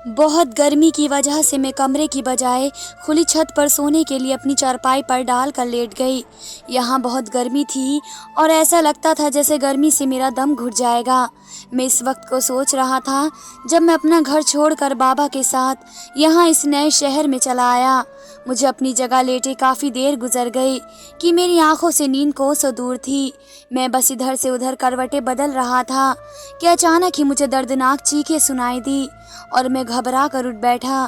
بہت گرمی کی وجہ سے میں کمرے کی بجائے کھلی چھت پر سونے کے لیے اپنی چارپائی پر ڈال کر لیٹ گئی۔ یہاں بہت گرمی تھی اور ایسا لگتا تھا جیسے گرمی سے میرا دم گھٹ جائے گا۔ میں اس وقت کو سوچ رہا تھا جب میں اپنا گھر چھوڑ کر بابا کے ساتھ یہاں اس نئے شہر میں چلا آیا۔ مجھے اپنی جگہ لیٹے کافی دیر گزر گئی کہ میری آنکھوں سے نیند کوسوں دور تھی۔ میں بس ادھر سے ادھر کروٹیں بدل رہا تھا کہ اچانک ہی مجھے دردناک چیخیں سنائی دی اور میں گھبرا کر اٹھ بیٹھا۔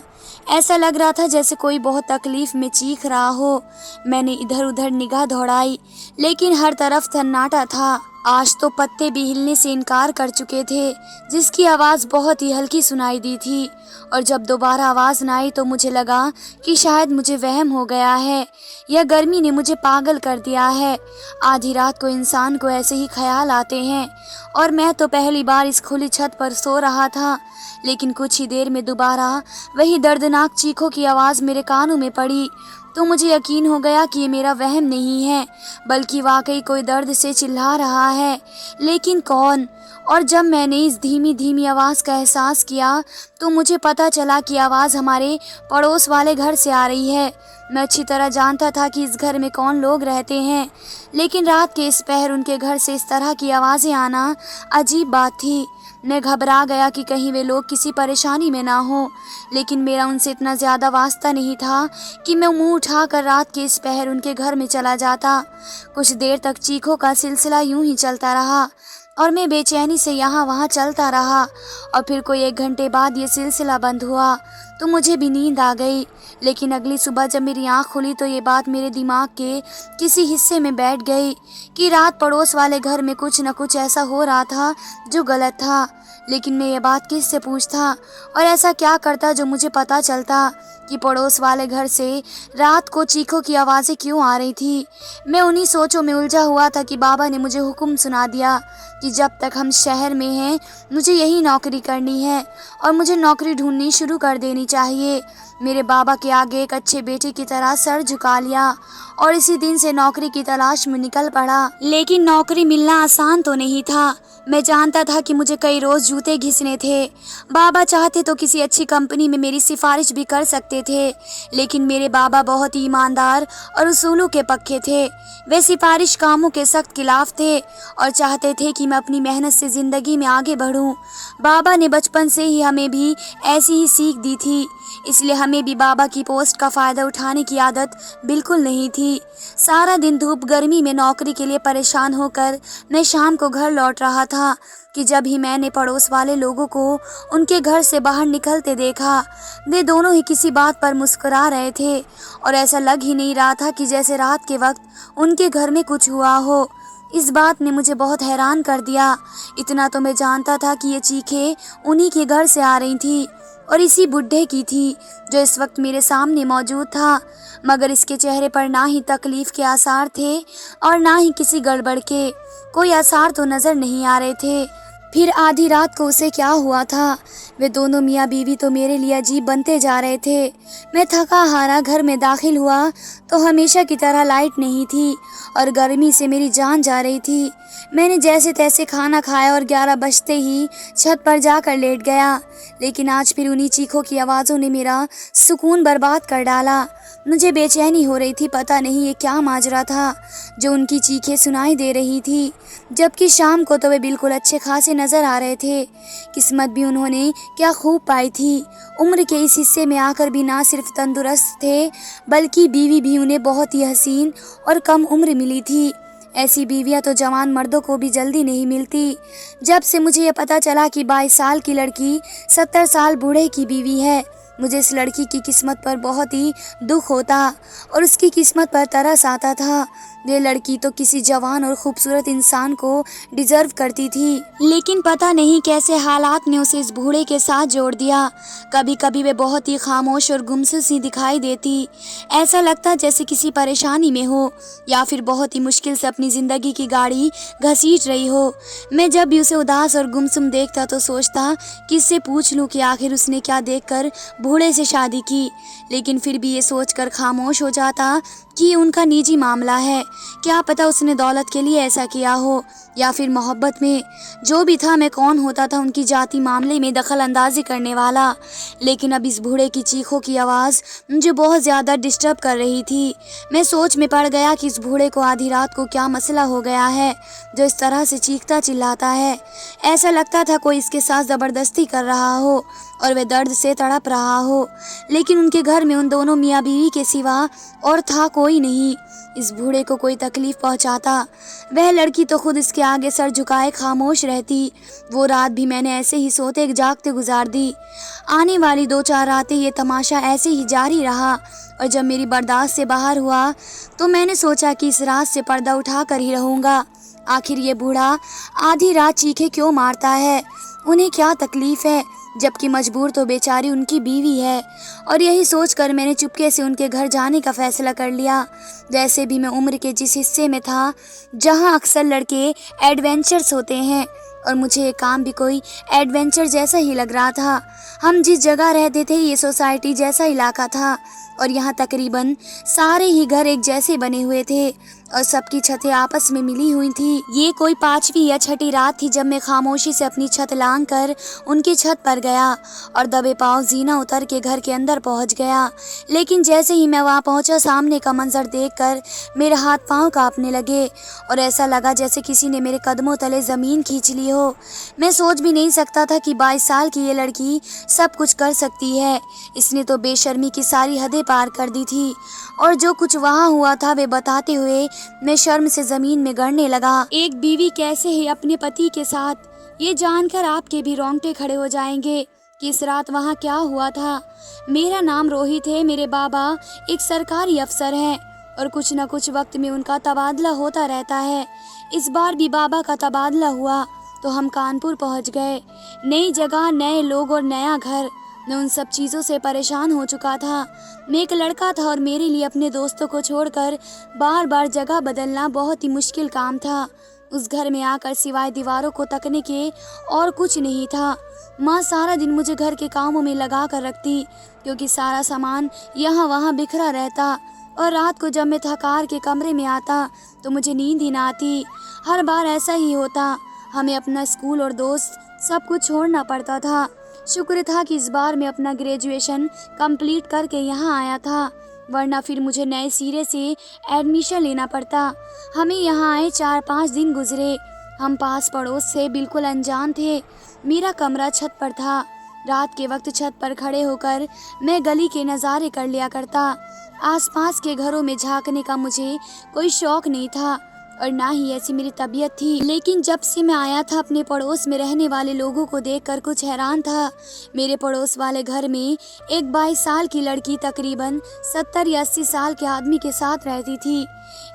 ایسا لگ رہا تھا جیسے کوئی بہت تکلیف میں چیخ رہا ہو۔ میں نے ادھر ادھر نگاہ دوڑائی لیکن ہر طرف سناٹا تھا۔ آج تو پتے بھی ہلنے سے انکار کر چکے تھے، جس کی آواز بہت ہی ہلکی سنائی دی تھی، اور جب دوبارہ آواز نہ آئی تو مجھے لگا کہ شاید مجھے وہم ہو گیا ہے یا گرمی نے مجھے پاگل کر دیا ہے۔ آدھی رات کو انسان کو ایسے ہی خیال آتے ہیں، اور میں تو پہلی بار اس کھلی چھت پر سو رہا تھا، لیکن کچھ ہی دیر میں دوبارہ وہی دردناک چیخوں کی آواز میرے کانوں میں پڑی تو مجھے یقین ہو گیا کہ یہ میرا وہم نہیں ہے بلکہ واقعی کوئی درد سے چلا رہا ہے، لیکن کون؟ اور جب میں نے اس دھیمی دھیمی آواز کا احساس کیا تو مجھے پتہ چلا کہ آواز ہمارے پڑوس والے گھر سے آ رہی ہے۔ میں اچھی طرح جانتا تھا کہ اس گھر میں کون لوگ رہتے ہیں، لیکن رات کے اس پہر ان کے گھر سے اس طرح کی آوازیں آنا عجیب بات تھی۔ میں گھبرا گیا کہ کہیں وہ لوگ کسی پریشانی میں نہ ہوں، لیکن میرا ان سے اتنا زیادہ واسطہ نہیں تھا کہ میں منہ اٹھا کر رات کے اس پہر ان کے گھر میں چلا جاتا۔ کچھ دیر تک چیخوں کا سلسلہ یوں ہی چلتا رہا اور میں بے چینی سے یہاں وہاں چلتا رہا، اور پھر کوئی 1 گھنٹے بعد یہ سلسلہ بند ہوا تو مجھے بھی نیند آ گئی۔ لیکن اگلی صبح جب میری آنکھ کھلی تو یہ بات میرے دماغ کے کسی حصے میں بیٹھ گئی کہ رات پڑوس والے گھر میں کچھ نہ کچھ ایسا ہو رہا تھا جو غلط تھا، لیکن میں یہ بات کس سے پوچھتا اور ایسا کیا کرتا جو مجھے پتہ چلتا کہ پڑوس والے گھر سے رات کو چیخوں کی آوازیں کیوں آ رہی تھی۔ میں انہی سوچوں میں الجھا ہوا تھا کہ بابا نے مجھے حکم سنا دیا کہ جب تک ہم شہر میں ہیں مجھے یہی نوکری کرنی ہے اور مجھے نوکری ڈھونڈنی شروع کر دینی چاہیے۔ میرے بابا کے آگے ایک اچھے بیٹے کی طرح سر جھکا لیا اور اسی دن سے نوکری کی تلاش میں نکل پڑا۔ لیکن نوکری ملنا آسان تو نہیں تھا۔ میں جانتا تھا کہ مجھے کئی روز جوتے گھسنے تھے۔ بابا چاہتے تو کسی اچھی کمپنی میں میری سفارش بھی کر سکتے تھے، لیکن میرے بابا بہت ہی ایماندار اور اصولوں کے پکے تھے۔ وہ سفارش کاموں کے سخت خلاف تھے اور چاہتے تھے کہ میں اپنی محنت سے زندگی میں آگے بڑھوں۔ بابا نے بچپن سے ہی ہمیں بھی ایسی ہی سیکھ دی تھی، اس لیے ہمیں بھی بابا کی پوسٹ کا فائدہ اٹھانے کی عادت بالکل نہیں تھی۔ سارا دن دھوپ گرمی میں نوکری کے لیے پریشان ہو کر میں شام کو گھر لوٹ رہا تھا کہ جب ہی میں نے پڑوس والے لوگوں کو ان کے گھر سے باہر نکلتے دیکھا۔ وہ دونوں ہی کسی بات پر مسکرا رہے تھے اور ایسا لگ ہی نہیں رہا تھا کہ جیسے رات کے وقت ان کے گھر میں کچھ ہوا ہو۔ اس بات نے مجھے بہت حیران کر دیا۔ اتنا تو میں جانتا تھا کہ یہ چیخیں انہی کے گھر سے آ رہی تھی اور اسی بڈھے کی تھی جو اس وقت میرے سامنے موجود تھا، مگر اس کے چہرے پر نہ ہی تکلیف کے آثار تھے اور نہ ہی کسی گڑبڑ کے، کوئی آثار تو نظر نہیں آ رہے تھے۔ پھر آدھی رات کو اسے کیا ہوا تھا؟ وہ دونوں میاں بیوی تو میرے لیے عجیب بنتے جا رہے تھے۔ میں تھکا ہارا گھر میں داخل ہوا تو ہمیشہ کی طرح لائٹ نہیں تھی اور گرمی سے میری جان جا رہی تھی۔ میں نے جیسے تیسے کھانا کھایا اور 11 بجتے ہی چھت پر جا کر لیٹ گیا، لیکن آج پھر انہی چیخوں کی آوازوں نے میرا سکون برباد کر ڈالا۔ مجھے بے چینی ہو رہی تھی، پتہ نہیں یہ کیا ماجرا تھا جو ان کی چیخیں سنائی دے رہی تھی، جبکہ شام کو تو وہ بالکل اچھے خاصے نظر آ رہے تھے۔ قسمت بھی انہوں نے کیا خوب پائی تھی، عمر کے اس حصے میں آ کر بھی نہ صرف تندرست تھے بلکہ بیوی بھی انہیں بہت ہی حسین اور کم عمر ملی تھی۔ ایسی بیویاں تو جوان مردوں کو بھی جلدی نہیں ملتی۔ جب سے مجھے یہ پتہ چلا کہ 22 سال کی لڑکی 70 سال بوڑھے کی بیوی ہے، مجھے اس لڑکی کی قسمت پر بہت ہی دکھ ہوتا اور اس کی قسمت پر ترس آتا تھا۔ یہ لڑکی تو کسی جوان اور خوبصورت انسان کو ڈیزرو کرتی تھی، لیکن پتہ نہیں کیسے حالات نے اسے اس بوڑھے کے ساتھ جوڑ دیا۔ کبھی کبھی وہ بہت ہی خاموش اور گمسم سی دکھائی دیتی، ایسا لگتا جیسے کسی پریشانی میں ہو یا پھر بہت ہی مشکل سے اپنی زندگی کی گاڑی گھسیٹ رہی ہو۔ میں جب بھی اسے اداس اور گمسم دیکھتا تو سوچتا کہ اس سے پوچھ لوں کہ آخر اس نے کیا دیکھ کر बूढ़े से शादी की, लेकिन फिर भी ये सोचकर खामोश हो जाता कि ये उनका निजी मामला है। क्या पता उसने दौलत के लिए ऐसा किया हो या फिर मोहब्बत में। जो भी था, मैं कौन होता था उनकी जाति मामले में दखल अंदाजी करने वाला। लेकिन अब इस बूढ़े की चीखों की आवाज़ मुझे बहुत ज़्यादा डिस्टर्ब कर रही थी। मैं सोच में पड़ गया कि इस बूढ़े को आधी रात को क्या मसला हो गया है जो इस तरह से चीखता चिल्लाता है। ऐसा लगता था कोई इसके साथ ज़बरदस्ती कर रहा हो और वे दर्द से तड़प रहा हो। लेकिन उनके घर में उन दोनों मियाँ बीवी के सिवा और था कोई नहीं। इस बूढ़े को कोई तकलीफ पहुंचाता, वह लड़की तो खुद इसके आगे सर झुकाए खामोश रहती। वो रात भी मैंने ऐसे ही सोते जागते गुजार दी। आने वाली 2-4 रातें ये तमाशा ऐसे ही जारी रहा और जब मेरी बर्दाश्त से बाहर हुआ तो मैंने सोचा कि इस रात से पर्दा उठा कर ही रहूँगा। आखिर ये बूढ़ा आधी रात चीखे क्यों मारता है, उन्हें क्या तकलीफ है, जबकि मजबूर तो बेचारी उनकी बीवी है। और यही सोचकर मैंने चुपके से उनके घर जाने का फैसला कर लिया। वैसे भी मैं उम्र के जिस हिस्से में था जहां अक्सर लड़के एडवेंचर्स होते हैं और मुझे ये काम भी कोई एडवेंचर जैसा ही लग रहा था। हम जिस जगह रहते थे ये सोसाइटी जैसा इलाका था और यहाँ तकरीबन सारे ही घर एक जैसे बने हुए थे और सबकी छतें आपस में मिली हुई थी। ये कोई 5वीं या 6ठी रात थी जब मैं खामोशी से अपनी छत लांघ कर उनकी छत पर गया और दबे पांव जीना उतर के घर के अंदर पहुंच गया। लेकिन जैसे ही मैं वहां पहुंचा, सामने का मंजर देखकर मेरे हाथ पांव कांपने लगे और ऐसा लगा जैसे किसी ने मेरे कदमों तले ज़मीन खींच ली हो। मैं सोच भी नहीं सकता था कि 22 साल की ये लड़की सब कुछ कर सकती है। इसने तो बेशर्मी की सारी हदें पार कर दी थी और जो कुछ वहाँ हुआ था वे बताते हुए मैं शर्म से ज़मीन में गड़ने लगा। एक बीवी कैसे है अपने पति के साथ, ये जानकर आपके भी रोंगटे खड़े हो जाएंगे कि इस रात वहाँ क्या हुआ था। मेरा नाम रोहित है, मेरे बाबा एक सरकारी अफसर हैं और कुछ न कुछ वक्त में उनका तबादला होता रहता है। इस बार भी बाबा का तबादला हुआ तो हम कानपुर पहुँच गए। नई जगह, नए लोग और नया घर। मैं उन सब चीज़ों से परेशान हो चुका था। मैं एक लड़का था और मेरे लिए अपने दोस्तों को छोड़कर बार बार जगह बदलना बहुत ही मुश्किल काम था। उस घर में आकर सिवाय दीवारों को तकने के और कुछ नहीं था। माँ सारा दिन मुझे घर के कामों में लगा कर रखती क्योंकि सारा सामान यहाँ वहाँ बिखरा रहता और रात को जब मैं थकार के कमरे में आता तो मुझे नींद ही ना आती। हर बार ऐसा ही होता। हमें अपना स्कूल और दोस्त सब कुछ छोड़ना पड़ता था। शुक्र था कि इस बार मैं अपना ग्रेजुएशन कंप्लीट करके यहाँ आया था, वरना फिर मुझे नए सिरे से एडमिशन लेना पड़ता। हमें यहाँ आए 4-5 दिन गुजरे। हम पास पड़ोस से बिल्कुल अनजान थे। मेरा कमरा छत पर था। रात के वक्त छत पर खड़े होकर मैं गली के नज़ारे कर लिया करता। आसपास के घरों में झांकने का मुझे कोई शौक नहीं था और ना ही ऐसी मेरी तबीयत थी। लेकिन जब से मैं आया था अपने पड़ोस में रहने वाले लोगों को देखकर कुछ हैरान था। मेरे पड़ोस वाले घर में एक 22 साल की लड़की तकरीबन 70 या 80 साल के आदमी के साथ रहती थी।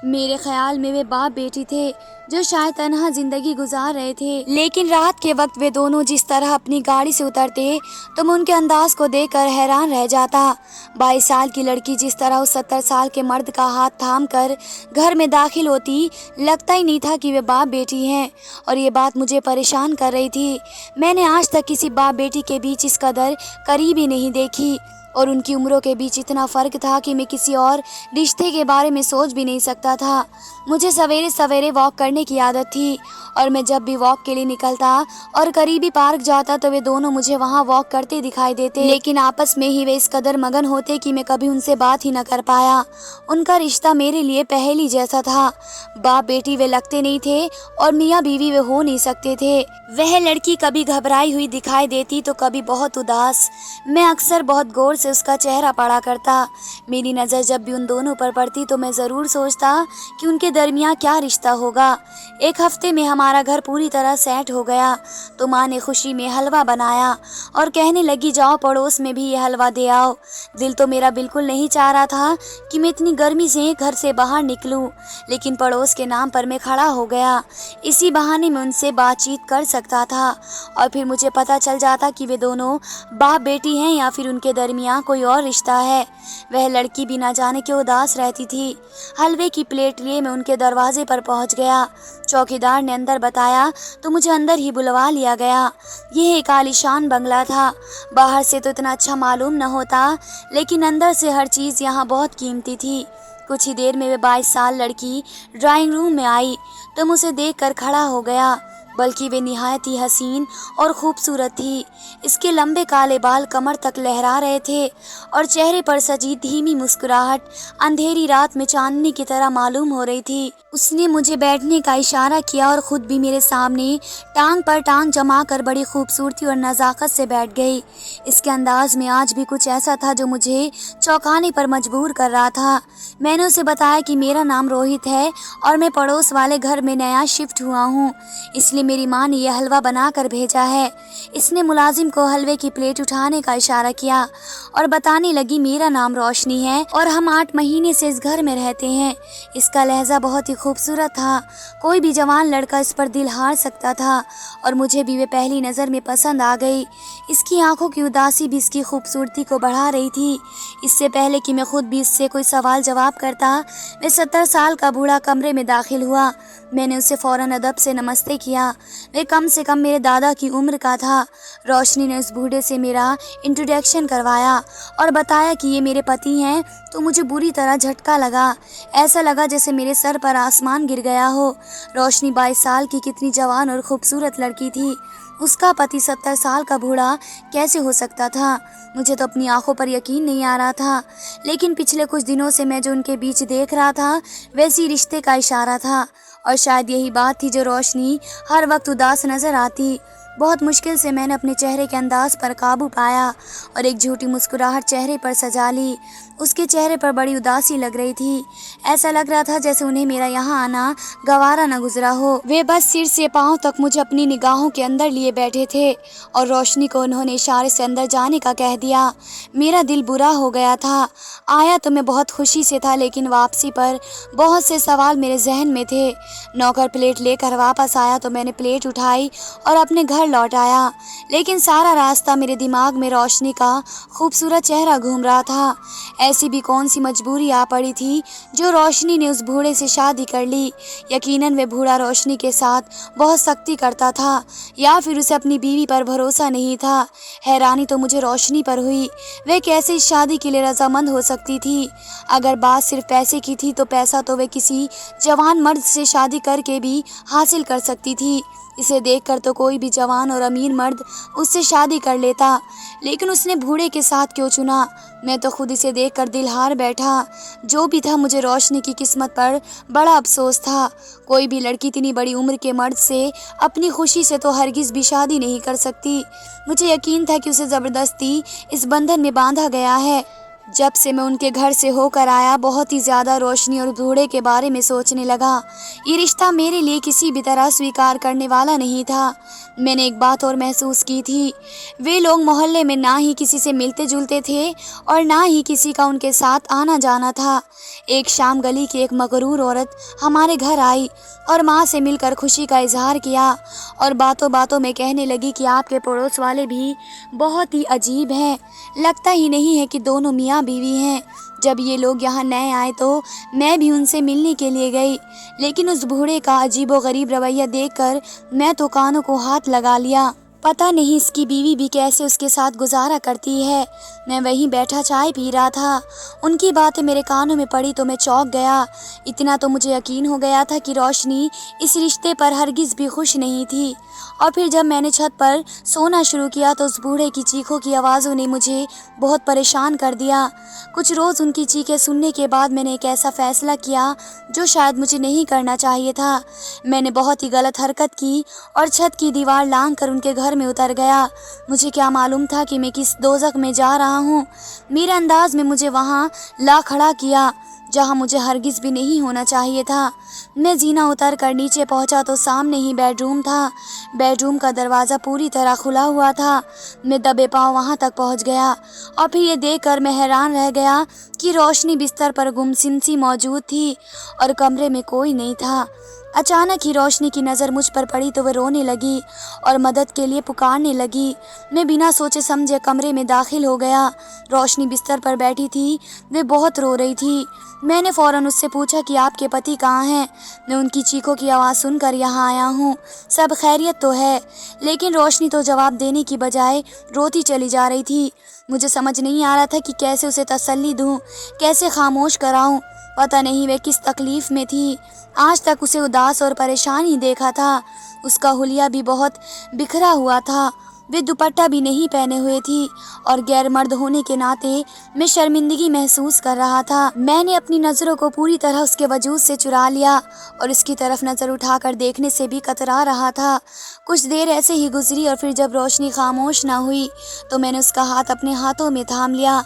मेरे ख्याल में वे बाप बेटी थे जो शायद तन्हा जिंदगी गुजार रहे थे। लेकिन रात के वक्त वे दोनों जिस तरह अपनी गाड़ी से उतरते तो मैं उनके अंदाज को देखकर हैरान रह जाता। 22 साल की लड़की जिस तरह उस 70 साल के मर्द का हाथ थाम कर घर में दाखिल होती, लगता ही नहीं था कि वे बाप बेटी हैं और ये बात मुझे परेशान कर रही थी। मैंने आज तक किसी बाप बेटी के बीच इस कदर करीबी नहीं देखी और उनकी उम्रों के बीच इतना फ़र्क था कि मैं किसी और रिश्ते के बारे में सोच भी नहीं सकता था। मुझे सवेरे सवेरे वॉक करने की आदत थी और मैं जब भी वॉक के लिए निकलता और करीबी पार्क जाता तो वे दोनों मुझे वहाँ वॉक करते दिखाई देते। लेकिन आपस में ही वे इस कदर मगन होते कि मैं कभी उनसे बात ही न कर पाया। उनका रिश्ता मेरे लिए पहेली जैसा था। बाप बेटी वे लगते नहीं थे और मियाँ बीवी वे हो नहीं सकते थे। वह लड़की कभी घबराई हुई दिखाई देती तो कभी बहुत उदास। मैं अक्सर बहुत गौर से उसका चेहरा पढ़ा करता। मेरी नज़र जब भी उन दोनों पर पड़ती तो मैं ज़रूर सोचता कि उनके दरमियान क्या रिश्ता होगा। एक हफ्ते में हमारा घर पूरी तरह सेट हो गया तो माँ ने खुशी में हलवा बनाया और कहने लगी जाओ पड़ोस में भी ये हलवा दे आओ। दिल तो मेरा बिल्कुल नहीं चाह रहा था कि मैं इतनी गर्मी से घर से बाहर निकलूं, लेकिन पड़ोस के नाम पर मैं खड़ा हो गया। इसी बहाने में उनसे बातचीत कर सकता था और फिर मुझे पता चल जाता कि वे दोनों बाप बेटी हैं या फिर उनके दरमियान यहाँ कोई और रिश्ता है। वह लड़की भी न जाने क्यों उदास रहती थी। हलवे की प्लेट लिए मैं उनके दरवाजे पर पहुँच गया। चौकीदार ने अंदर बताया तो मुझे अंदर ही बुलवा लिया गया। यह एक आलीशान बंगला था। बाहर से तो इतना अच्छा मालूम न होता, लेकिन अंदर से हर चीज़ यहाँ बहुत कीमती थी। कुछ ही देर में वह 22 साल लड़की ड्राइंग रूम में आई तो मैं उसे देखकर खड़ा हो गया। बल्कि वे निहायत ही हसीन और खूबसूरत थी। इसके लंबे काले बाल कमर तक लहरा रहे थे और चेहरे पर सजी धीमी मुस्कुराहट अंधेरी रात में चांदनी की तरह मालूम हो रही थी। उसने मुझे बैठने का इशारा किया और खुद भी मेरे सामने टांग पर टांग जमा कर बड़ी खूबसूरती और नज़ाकत से बैठ गई। इसके अंदाज में आज भी कुछ ऐसा था जो मुझे चौंकाने पर मजबूर कर रहा था। मैंने उसे बताया कि मेरा नाम रोहित है और मैं पड़ोस वाले घर में नया शिफ्ट हुआ हूँ, इसलिए मेरी माँ ने यह हलवा बना कर भेजा है। इसने मुलाजिम को हलवे की प्लेट उठाने का इशारा किया और बताने लगी, मेरा नाम रोशनी है और हम 8 महीने से इस घर में रहते हैं। इसका लहजा बहुत ही खूबसूरत था। कोई भी जवान लड़का इस पर दिल हार सकता था और मुझे भी वे पहली नज़र में पसंद आ गई। इसकी आंखों की उदासी भी इसकी खूबसूरती को बढ़ा रही थी। इससे पहले कि मैं खुद भी इससे कोई सवाल जवाब करता, मैं 70 साल का बूढ़ा कमरे में दाखिल हुआ। मैंने उसे फ़ौरन अदब से नमस्ते किया। वे कम से कम मेरे दादा की उम्र का था। रोशनी ने उस बूढ़े से मेरा इंट्रोडक्शन करवाया और बताया कि ये मेरे पति हैं, तो मुझे बुरी तरह झटका लगा। ऐसा लगा जैसे मेरे सर पर आसमान गिर गया हो। रोशनी 22 साल की कितनी जवान और खूबसूरत लड़की थी। उसका पति 70 साल का बूढ़ा कैसे हो सकता था? मुझे तो अपनी आंखों पर यकीन नहीं आ रहा था। लेकिन पिछले कुछ दिनों से मैं जो उनके बीच देख रहा था, वैसी रिश्ते का इशारा था और शायद यही बात थी जो रोशनी हर वक्त उदास नजर आती। बहुत मुश्किल से मैंने अपने चेहरे के अंदाज पर काबू पाया और एक झूठी मुस्कुराहट चेहरे पर सजा ली। उसके चेहरे पर बड़ी उदासी लग रही थी। ऐसा लग रहा था जैसे उन्हें मेरा यहाँ आना गवारा न गुजरा हो। वे बस सिर से पांव तक मुझे अपनी निगाहों के अंदर लिए बैठे थे और रोशनी को उन्होंने इशारे से अंदर जाने का कह दिया। मेरा दिल बुरा हो गया था। आया तो मैं बहुत खुशी से था, लेकिन वापसी पर बहुत से सवाल मेरे जहन में थे। नौकर प्लेट लेकर वापस आया तो मैंने प्लेट उठाई और अपने घर लौट आया, लेकिन सारा रास्ता मेरे दिमाग में रोशनी का खूबसूरत चेहरा घूम रहा था। ऐसी भी कौन सी मजबूरी आ पड़ी थी जो रोशनी ने उस बूढ़े से शादी कर ली। यकीनन वे बूढ़ा रोशनी के साथ बहुत सख्ती करता था या फिर उसे अपनी बीवी पर भरोसा नहीं था। हैरानी तो मुझे रोशनी पर हुई। वे कैसे इस शादी के लिए रजामंद हो सकती थी? अगर बात सिर्फ पैसे की थी तो पैसा तो वे किसी जवान मर्द से शादी करके भी हासिल कर सकती थी। इसे देखकर तो कोई भी जवान और अमीर मर्द उससे शादी कर लेता, लेकिन उसने बूढ़े के साथ क्यों चुना? मैं तो खुद इसे देखकर दिल हार बैठा। जो भी था, मुझे रोशनी की किस्मत पर बड़ा अफसोस था। कोई भी लड़की इतनी बड़ी उम्र के मर्द से अपनी खुशी से तो हरगिज़ भी शादी नहीं कर सकती। मुझे यकीन था कि उसे ज़बरदस्ती इस बंधन में बांधा गया है। जब से मैं उनके घर से होकर आया, बहुत ही ज़्यादा रोशनी और बूढ़े के बारे में सोचने लगा। ये रिश्ता मेरे लिए किसी भी तरह स्वीकार करने वाला नहीं था। मैंने एक बात और महसूस की थी, वे लोग मोहल्ले में ना ही किसी से मिलते जुलते थे और ना ही किसी का उनके साथ आना जाना था। एक शाम गली की एक मगरूर औरत हमारे घर आई और माँ से मिलकर खुशी का इजहार किया और बातों बातों में कहने लगी कि आपके पड़ोस वाले भी बहुत ही अजीब हैं। लगता ही नहीं है कि दोनों मियाँ बीवी हैं। जब ये लोग यहाँ नए आए तो मैं भी उनसे मिलने के लिए गई, लेकिन उस बूढ़े का अजीबोगरीब रवैया देखकर मैं तो कानों को हाथ लगा लिया। पता नहीं इसकी बीवी भी कैसे उसके साथ गुजारा करती है। मैं वहीं बैठा चाय पी रहा था। उनकी बातें मेरे कानों में पड़ी तो मैं चौंक गया। इतना तो मुझे यकीन हो गया था कि रोशनी इस रिश्ते पर हरगिज़ भी खुश नहीं थी। और फिर जब मैंने छत पर सोना शुरू किया तो उस बूढ़े की चीखों की आवाज़ों ने मुझे बहुत परेशान कर दिया। कुछ रोज़ उनकी चीखें सुनने के बाद मैंने एक ऐसा फ़ैसला किया जो शायद मुझे नहीं करना चाहिए था। मैंने बहुत ही गलत हरकत की और छत की दीवार लांघ कर उनके घर में उतर गया। मुझे क्या मालूम था कि मैं किस दोज़ख में जा रहा हूँ। मेरे अंदाज में मुझे वहाँ ला खड़ा किया। जहाँ मुझे हरगिज़ भी नहीं होना चाहिए था। मैं जीना उतर कर नीचे पहुँचा तो सामने ही बेडरूम था। बेडरूम का दरवाज़ा पूरी तरह खुला हुआ था। मैं दबे पाँव वहाँ तक पहुँच गया और फिर ये देखकर मैं हैरान रह गया कि रोशनी बिस्तर पर गुमसुम सी मौजूद थी और कमरे में कोई नहीं था। अचानक ही रोशनी की नज़र मुझ पर पड़ी तो वह रोने लगी और मदद के लिए पुकारने लगी। मैं बिना सोचे समझे कमरे में दाखिल हो गया। रोशनी बिस्तर पर बैठी थी, वे बहुत रो रही थी। मैंने फ़ौरन उससे पूछा कि आपके पति कहाँ हैं? मैं उनकी चीखों की आवाज़ सुनकर यहाँ आया हूँ, सब खैरियत तो है? लेकिन रोशनी तो जवाब देने की बजाय रोती चली जा रही थी। मुझे समझ नहीं आ रहा था कि कैसे उसे तसल्ली दूँ, कैसे खामोश कराऊँ। पता नहीं वह किस तकलीफ़ में थी। आज तक उसे उदास और परेशान ही देखा था। उसका हुलिया भी बहुत बिखरा हुआ था। वे दुपट्टा भी नहीं पहने हुए थी और गैर मर्द होने के नाते मैं शर्मिंदगी महसूस कर रहा था। मैंने अपनी नज़रों को पूरी तरह उसके वजूद से चुरा लिया और उसकी तरफ नज़र उठाकर देखने से भी कतरा रहा था। कुछ देर ऐसे ही गुजरी और फिर जब रोशनी खामोश ना हुई तो मैंने उसका हाथ अपने हाथों में थाम लिया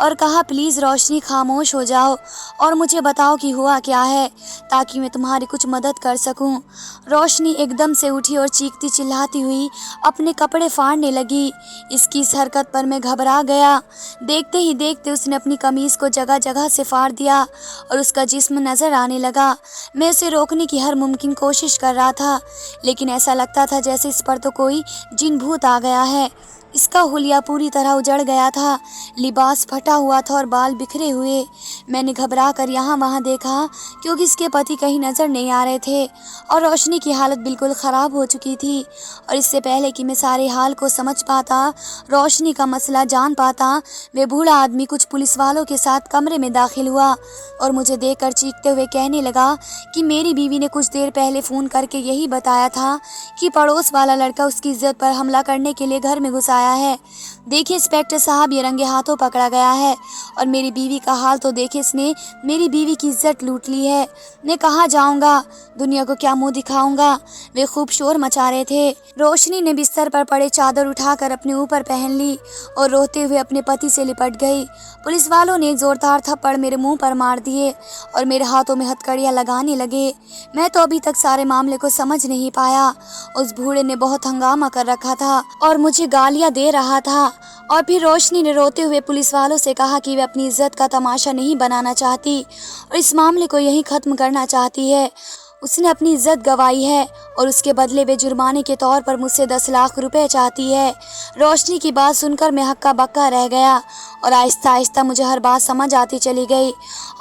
और कहा, प्लीज़ रोशनी, खामोश हो जाओ और मुझे बताओ कि हुआ क्या है, ताकि मैं तुम्हारी कुछ मदद कर सकूं। रोशनी एकदम से उठी और चीखती चिल्लाती हुई अपने कपड़े फाड़ने लगी। इसकी इस हरकत पर मैं घबरा गया। देखते ही देखते उसने अपनी कमीज़ को जगह जगह से फाड़ दिया और उसका जिस्म नज़र आने लगा। मैं उसे रोकने की हर मुमकिन कोशिश कर रहा था, लेकिन ऐसा लगता था जैसे इस पर तो कोई जिन भूत आ गया है। इसका हुलिया पूरी तरह उजड़ गया था, लिबास फटा हुआ था और बाल बिखरे हुए। मैंने घबरा कर यहाँ वहाँ देखा क्योंकि इसके पति कहीं नज़र नहीं आ रहे थे और रोशनी की हालत बिल्कुल ख़राब हो चुकी थी। और इससे पहले कि मैं सारे हाल को समझ पाता, रोशनी का मसला जान पाता, वे बूढ़ा आदमी कुछ पुलिस वालों के साथ कमरे में दाखिल हुआ और मुझे देखकर चीखते हुए कहने लगा कि मेरी बीवी ने कुछ देर पहले फ़ोन करके यही बताया था कि पड़ोस वाला लड़का उसकी इज्जत पर हमला करने के लिए घर में घुस आया है। देखिए इंस्पेक्टर साहब, ये रंगे हाथों पकड़ा गया है और मेरी बीवी का हाल तो देखिए, इसने मेरी बीवी की इज्जत लूट ली है। मैं कहाँ जाऊँगा, दुनिया को क्या मुंह दिखाऊंगा? वे खूब शोर मचा रहे थे। रोशनी ने बिस्तर पर पड़े चादर उठाकर अपने ऊपर पहन ली और रोते हुए अपने पति से लिपट गई। पुलिस वालों ने एक जोरदार थप्पड़ मेरे मुंह पर मार दिए और मेरे हाथों में हथकड़ियाँ लगाने लगे। मैं तो अभी तक सारे मामले को समझ नहीं पाया। उस बूढ़े ने बहुत हंगामा कर रखा था और मुझे गालियाँ दे रहा था। और फिर रोशनी ने रोते हुए पुलिस वालों से कहा कि वे अपनी इज्जत का तमाशा नहीं बनाना चाहती और इस मामले को यहीं ख़त्म करना चाहती है। उसने अपनी इज्जत गंवाई है और उसके बदले वे जुर्माने के तौर पर मुझसे 10 लाख रुपए चाहती है। रोशनी की बात सुनकर मैं हक्का बक्का रह गया और आहिस्ता आहिस्ता मुझे हर बात समझ आती चली गई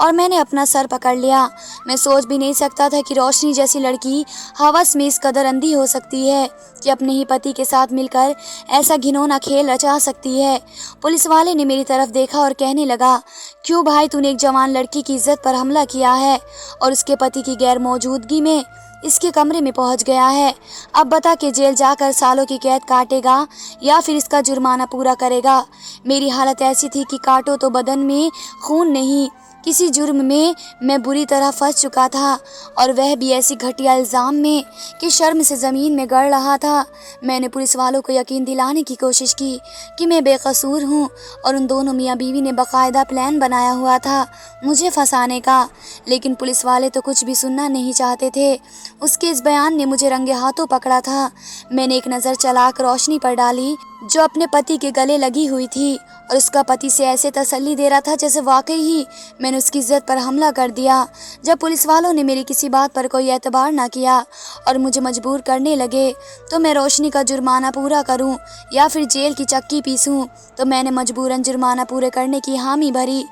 और मैंने अपना सर पकड़ लिया। मैं सोच भी नहीं सकता था कि रोशनी जैसी लड़की हवस में इस कदर अंधी हो सकती है कि अपने ही पति के साथ मिलकर ऐसा घिनौना खेल रचा सकती है। पुलिस वाले ने मेरी तरफ देखा और कहने लगा, क्यों भाई, तूने एक जवान लड़की की इज्जत पर हमला किया है और उसके पति की गैर मौजूदगी में इसके कमरे में पहुंच गया है। अब बता कि जेल जाकर सालों की कैद काटेगा या फिर इसका जुर्माना पूरा करेगा। मेरी हालत ऐसी थी कि काटो तो बदन में खून नहीं, किसी जुर्म में मैं बुरी तरह फंस चुका था और वह भी ऐसी घटिया इल्ज़ाम में कि शर्म से ज़मीन में गड़ रहा था। मैंने पुलिस वालों को यकीन दिलाने की कोशिश की कि मैं बेकसूर हूँ और उन दोनों मियाँ बीवी ने बाकायदा प्लान बनाया हुआ था मुझे फंसाने का, लेकिन पुलिस वाले तो कुछ भी सुनना नहीं चाहते थे। उसके इस बयान ने मुझे रंगे हाथों पकड़ा था। मैंने एक नज़र चलाकर रोशनी पर डाली जो अपने पति के गले लगी हुई थी और उसका पति से ऐसे तसल्ली दे रहा था जैसे वाकई ही मैंने उसकी इज्जत पर हमला कर दिया। जब पुलिस वालों ने मेरी किसी बात पर कोई एतबार ना किया और मुझे मजबूर करने लगे तो मैं रोशनी का जुर्माना पूरा करूं या फिर जेल की चक्की पीसूं, तो मैंने मजबूरन जुर्माना पूरे करने की हामी भरी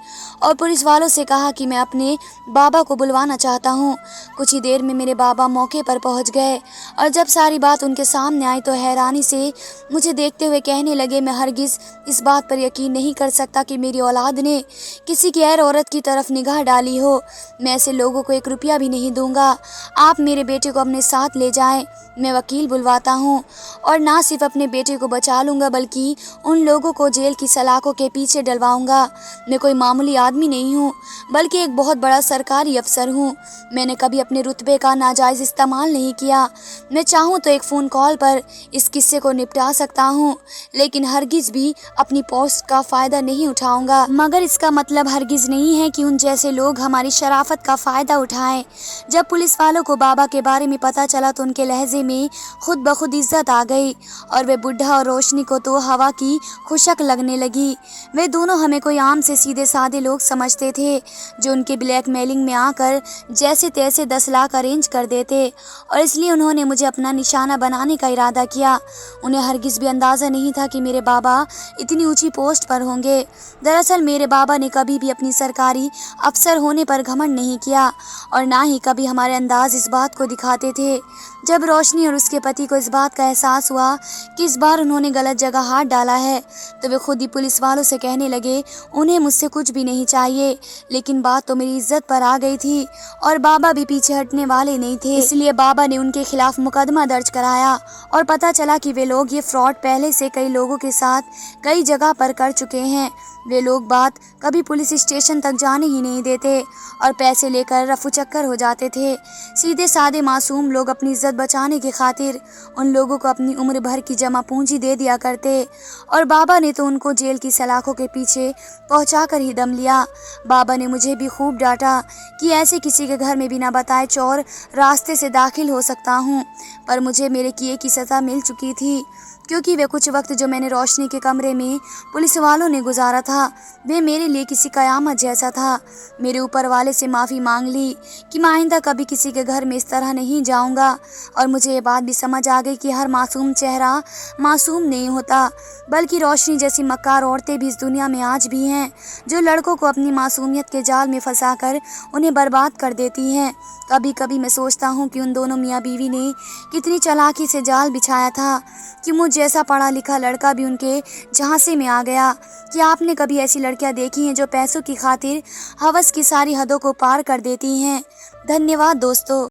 और पुलिस वालों से कहा कि मैं अपने बाबा को बुलवाना चाहता हूँ। कुछ ही देर में मेरे बाबा मौके पर पहुँच गए और जब सारी बात उनके सामने आई तो हैरानी से मुझे देखते हुए कहने लगे, मैं हरगिज़ इस बात पर यकीन नहीं कर सकता कि मेरी औलाद ने किसी गैर औरत की तरफ निगाह डाली हो। मैं ऐसे लोगों को 1 रुपया भी नहीं दूंगा। आप मेरे बेटे को अपने साथ ले जाएं। मैं वकील बुलवाता हूं और ना सिर्फ अपने बेटे को बचा लूँगा बल्कि उन लोगों को जेल की सलाखों के पीछे डलवाऊँगा। मैं कोई मामूली आदमी नहीं हूँ बल्कि एक बहुत बड़ा सरकारी अफसर हूँ। मैंने कभी अपने रुतबे का नाजायज़ इस्तेमाल नहीं किया। मैं चाहूँ तो एक फ़ोन कॉल पर इस किस्से को निपटा सकता हूँ لیکن ہرگز بھی اپنی پوسٹ کا فائدہ نہیں اٹھاؤں گا، مگر اس کا مطلب ہرگز نہیں ہے کہ ان جیسے لوگ ہماری شرافت کا فائدہ اٹھائیں۔ جب پولیس والوں کو بابا کے بارے میں پتہ چلا تو ان کے لہجے میں خود بخود عزت آ گئی اور وہ بڈھا اور روشنی کو تو ہوا کی خوشک لگنے لگی۔ وہ دونوں ہمیں کوئی عام سے سیدھے سادے لوگ سمجھتے تھے جو ان کے بلیک میلنگ میں آ کر جیسے تیسے 10 لاکھ ارینج کر دیتے، اور اس لیے انہوں نے مجھے اپنا نشانہ بنانے کا ارادہ کیا۔ انہیں ہرگز بھی اندازہ نہیں تھا کہ میرے بابا اتنی اونچی پوسٹ پر ہوں گے۔ دراصل میرے بابا نے کبھی بھی اپنی سرکاری افسر ہونے پر گھمنڈ نہیں کیا اور نہ ہی کبھی ہمارے انداز اس بات کو دکھاتے تھے۔ جب روشنی اور اس کے پتی کو اس بات کا احساس ہوا کہ اس بار انہوں نے غلط جگہ ہاتھ ڈالا ہے تو وہ خود ہی پولیس والوں سے کہنے لگے انہیں مجھ سے کچھ بھی نہیں چاہیے، لیکن بات تو میری عزت پر آ گئی تھی اور بابا بھی پیچھے ہٹنے والے نہیں تھے، اس لیے بابا نے ان کے خلاف مقدمہ درج کرایا اور پتہ چلا کہ وہ لوگ یہ فراڈ پہلے سے کئی لوگوں کے ساتھ کئی جگہ پر کر چکے ہیں۔ وہ لوگ بات کبھی پولیس اسٹیشن تک جانے ہی نہیں دیتے اور پیسے لے کر رفو چکر ہو جاتے تھے۔ سیدھے سادے معصوم لوگ اپنی عزت بچانے کی خاطر ان لوگوں کو اپنی عمر بھر کی جمع پونجی دے دیا کرتے، اور بابا نے تو ان کو جیل کی سلاخوں کے پیچھے پہنچا کر ہی دم لیا۔ بابا نے مجھے بھی خوب ڈانٹا کہ ایسے کسی کے گھر میں بنا بتائے چور راستے سے داخل ہو سکتا ہوں، پر مجھے میرے کیے کی سزا مل چکی تھی، کیونکہ وہ کچھ وقت جو میں نے روشنی کے کمرے میں پولیس والوں نے گزارا تھا وہ میرے لیے کسی قیامت جیسا تھا۔ میرے اوپر والے سے معافی مانگ لی کہ میں آئندہ کبھی کسی کے گھر میں اس طرح نہیں جاؤں گا، اور مجھے یہ بات بھی سمجھ آ گئی کہ ہر معصوم چہرہ معصوم نہیں ہوتا، بلکہ روشنی جیسی مکار عورتیں بھی اس دنیا میں آج بھی ہیں جو لڑکوں کو اپنی معصومیت کے جال میں پھنسا کر انہیں برباد کر دیتی ہیں۔ کبھی کبھی میں سوچتا ہوں کہ ان دونوں میاں بیوی نے کتنی چالاکی سے جال بچھایا تھا کہ مجھ جیسا پڑھا لکھا لڑکا بھی ان کے جھانسے میں آ گیا۔ کیا آپ نے کبھی ایسی لڑکیاں دیکھی ہیں جو پیسوں کی خاطر ہوس کی ساری حدوں کو پار کر دیتی ہیں؟ دھنیہ واد دوستو۔